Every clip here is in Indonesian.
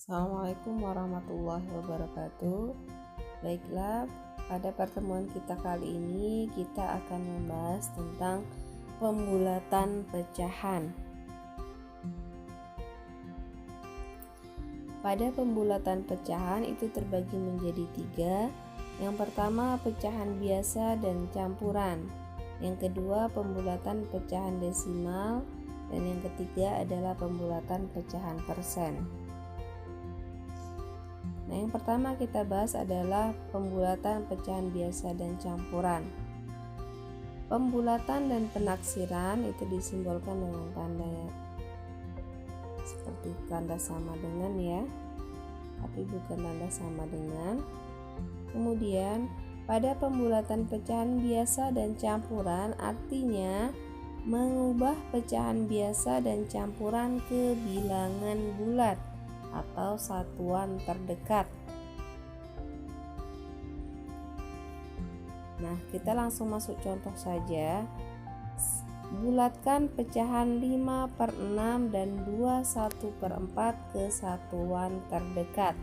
Assalamualaikum warahmatullahi wabarakatuh. Baiklah, pada pertemuan kita kali ini kita akan membahas tentang pembulatan pecahan. Pada pembulatan pecahan itu terbagi menjadi 3. Yang pertama, pecahan biasa dan campuran. Yang kedua, pembulatan pecahan desimal. Dan yang ketiga adalah pembulatan pecahan persen. Nah, yang pertama kita bahas adalah pembulatan pecahan biasa dan campuran. Pembulatan dan penaksiran itu disimbolkan dengan tanda seperti tanda sama dengan ya, tapi bukan tanda sama dengan. Kemudian pada pembulatan pecahan biasa dan campuran artinya mengubah pecahan biasa dan campuran ke bilangan bulat atau satuan terdekat. Nah, kita langsung masuk contoh saja. Bulatkan pecahan 5/6 dan 21/4 ke satuan terdekat.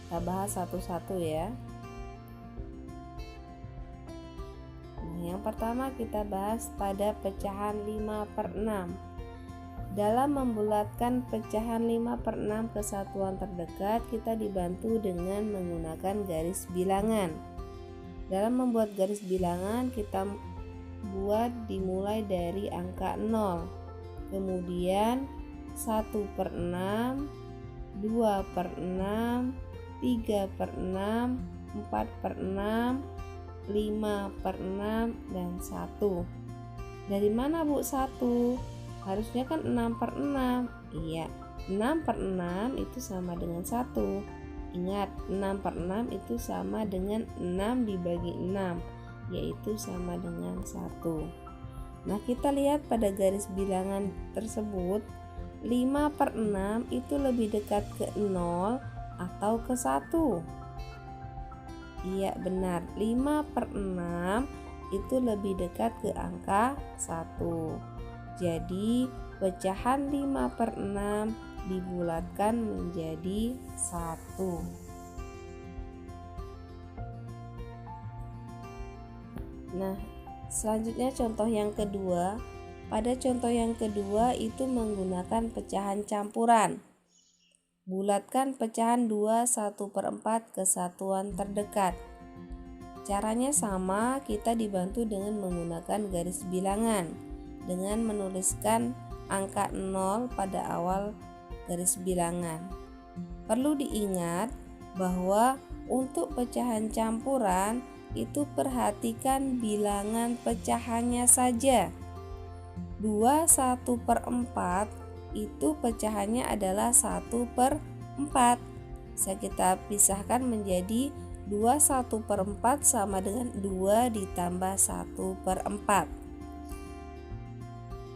Kita bahas satu-satu ya. Nah, yang pertama kita bahas pada pecahan 5/6. Dalam membulatkan pecahan 5/6 ke satuan terdekat, kita dibantu dengan menggunakan garis bilangan. Dalam membuat garis bilangan, kita buat dimulai dari angka 0. Kemudian 1/6, 2/6, 3/6, 4/6, 5/6, dan 1. Dari mana Bu 1? Harusnya kan 6/6. Iya, 6/6 itu sama dengan 1. Ingat, 6/6 itu sama dengan 6 dibagi 6, yaitu sama dengan 1. Nah, kita lihat pada garis bilangan tersebut, 5/6 itu lebih dekat ke 0 atau ke 1. Iya, benar. 5/6 itu lebih dekat ke angka 1. Jadi pecahan 5/6 dibulatkan menjadi 1. Nah, selanjutnya contoh yang kedua. Pada contoh yang kedua itu menggunakan pecahan campuran. Bulatkan pecahan 21/4 ke satuan terdekat. Caranya sama, kita dibantu dengan menggunakan garis bilangan dengan menuliskan angka 0 pada awal garis bilangan. Perlu diingat bahwa untuk pecahan campuran itu perhatikan bilangan pecahannya saja. 21/4 itu pecahannya adalah 1/4. Bisa kita pisahkan menjadi 21/4 sama dengan 2 ditambah 1/4.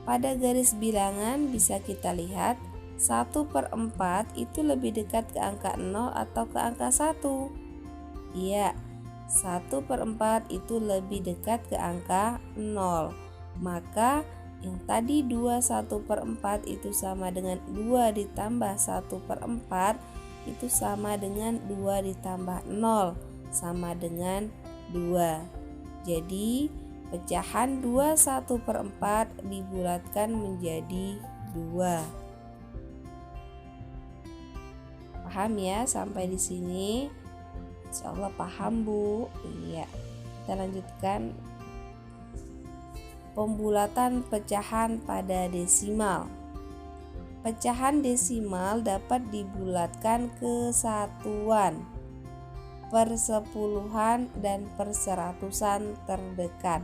Pada garis bilangan bisa kita lihat 1/4 itu lebih dekat ke angka 0 atau ke angka 1. Iya, 1/4 itu lebih dekat ke angka 0. Maka yang tadi 21/4 itu sama dengan 2 ditambah 1/4 itu sama dengan 2 ditambah 0 sama dengan 2. Jadi pecahan 21/4 dibulatkan menjadi 2. Paham ya sampai di sini? Insyaallah paham Bu. Iya. Kita lanjutkan pembulatan pecahan pada desimal. Pecahan desimal dapat dibulatkan ke satuan, persepuluhan, dan perseratusan terdekat.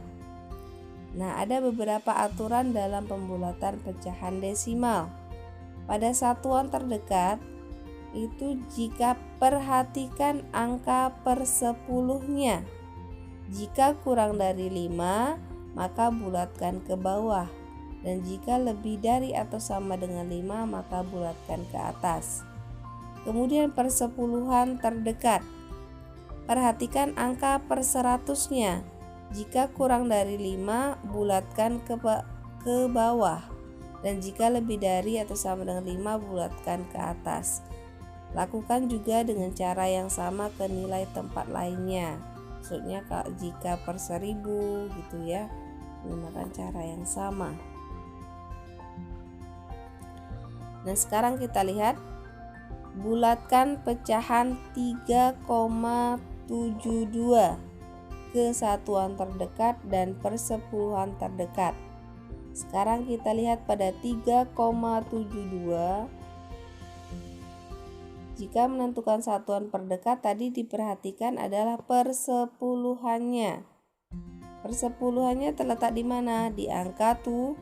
Nah, ada beberapa aturan dalam pembulatan pecahan desimal. Pada satuan terdekat itu jika perhatikan angka persepuluhnya. Jika kurang dari 5, maka bulatkan ke bawah. Dan jika lebih dari atau sama dengan 5, maka bulatkan ke atas. Kemudian persepuluhan terdekat. Perhatikan angka perseratusnya. Jika kurang dari 5, bulatkan ke bawah. Dan jika lebih dari atau sama dengan 5, bulatkan ke atas. Lakukan juga dengan cara yang sama ke nilai tempat lainnya. Maksudnya jika per 1000 gitu ya, menggunakan cara yang sama. Nah, sekarang kita lihat, bulatkan pecahan 3,72 ke satuan terdekat dan persepuluhan terdekat. Sekarang kita lihat pada 3,72. Jika menentukan satuan terdekat tadi diperhatikan adalah persepuluhannya. Persepuluhannya terletak di mana? Di angka 7.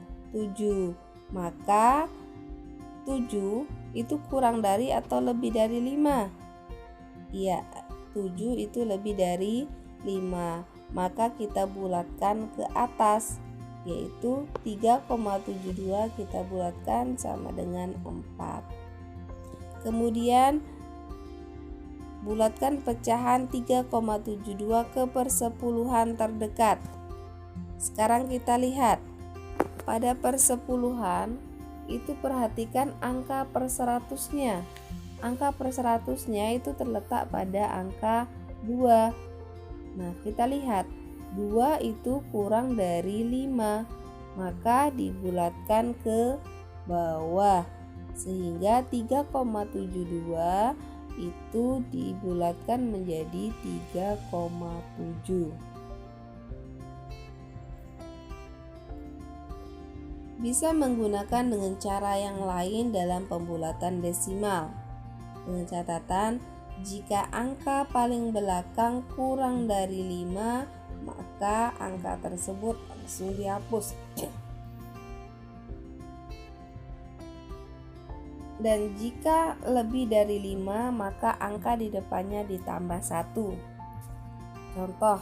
Maka 7 itu kurang dari atau lebih dari 5? Iya, 7 itu lebih dari 5. Maka kita bulatkan ke atas, yaitu 3,72 kita bulatkan sama dengan 4. Kemudian bulatkan pecahan 3,72 ke persepuluhan terdekat. Sekarang kita lihat, pada persepuluhan itu perhatikan angka per 100-nya. Angka per 100-nya itu terletak pada angka 2. Nah, kita lihat 2 itu kurang dari 5, maka dibulatkan ke bawah. Sehingga 3,72 itu dibulatkan menjadi 3,7. Bisa menggunakan dengan cara yang lain dalam pembulatan desimal. Dengan catatan, jika angka paling belakang kurang dari 5, maka angka tersebut langsung dihapus. Dan jika lebih dari 5, maka angka di depannya ditambah 1. Contoh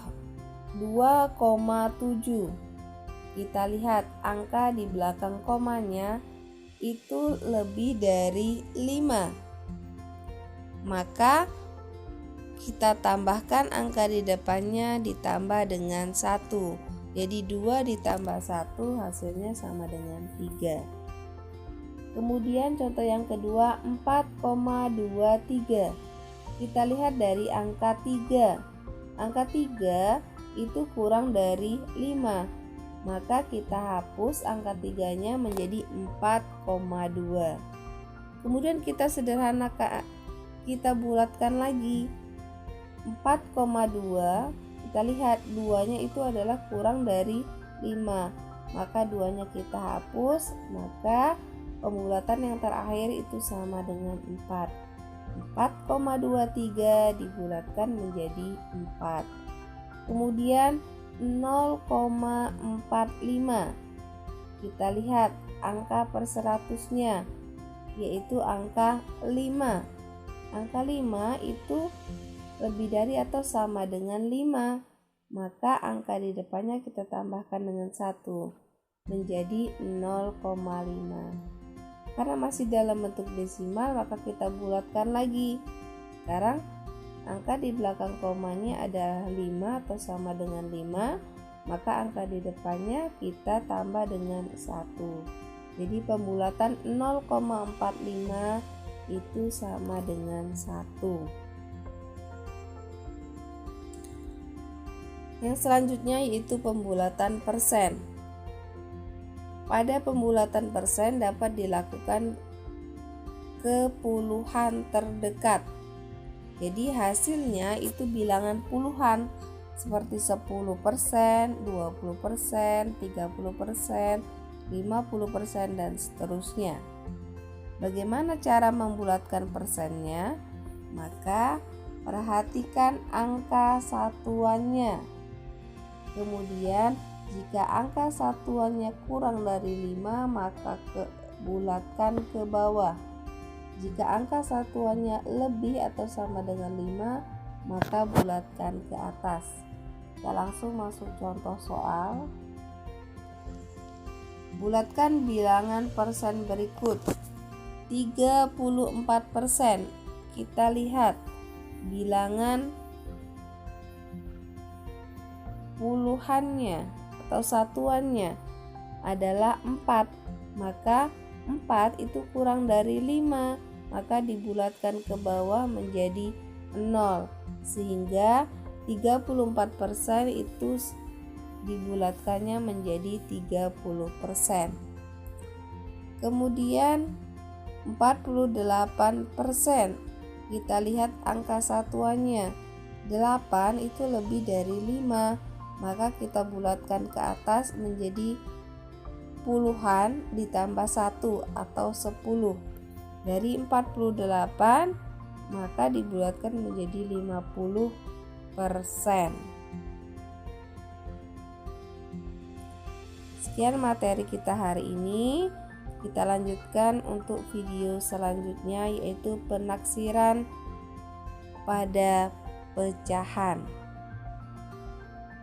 2,7. Kita lihat angka di belakang komanya itu lebih dari 5. Maka kita tambahkan angka di depannya ditambah dengan 1. Jadi 2 ditambah 1 hasilnya sama dengan 3. Kemudian contoh yang kedua 4,23. Kita lihat dari angka 3. Angka 3 itu kurang dari 5. Maka kita hapus angka 3-nya menjadi 4,2. Kemudian kita sederhanakan, kita bulatkan lagi. 4,2, kita lihat 2-nya itu adalah kurang dari 5. Maka 2-nya kita hapus, maka pembulatan yang terakhir itu sama dengan 4. 4,23 dibulatkan menjadi 4. Kemudian 0,45. Kita lihat angka per 100-nya, yaitu angka 5. Angka 5 itu lebih dari atau sama dengan 5. Maka angka di depannya kita tambahkan dengan 1 menjadi 0,5. Karena masih dalam bentuk desimal, maka kita bulatkan lagi. Sekarang angka di belakang komanya adalah 5 atau sama dengan 5, maka angka di depannya kita tambah dengan 1. Jadi pembulatan 0,45 itu sama dengan 1. Yang selanjutnya yaitu pembulatan persen. Pada pembulatan persen dapat dilakukan ke puluhan terdekat. Jadi hasilnya itu bilangan puluhan seperti 10%, 20%, 30%, 50% dan seterusnya. Bagaimana cara membulatkan persennya? Maka perhatikan angka satuannya. Kemudian jika angka satuannya kurang dari 5, maka bulatkan ke bawah. Jika angka satuannya lebih atau sama dengan 5, maka bulatkan ke atas. Kita langsung masuk contoh soal. Bulatkan bilangan persen berikut. 34%. Kita lihat bilangan puluhannya atau satuannya adalah 4. Maka 4 itu kurang dari 5. maka dibulatkan ke bawah menjadi 0, sehingga 34% itu dibulatkannya menjadi 30%. Kemudian 48%, kita lihat angka satuannya. 8 itu lebih dari 5, maka kita bulatkan ke atas menjadi puluhan ditambah 1 atau 10. Dari 48 maka dibulatkan menjadi 50%. Sekian materi kita hari ini. Kita lanjutkan untuk video selanjutnya, yaitu penaksiran pada pecahan.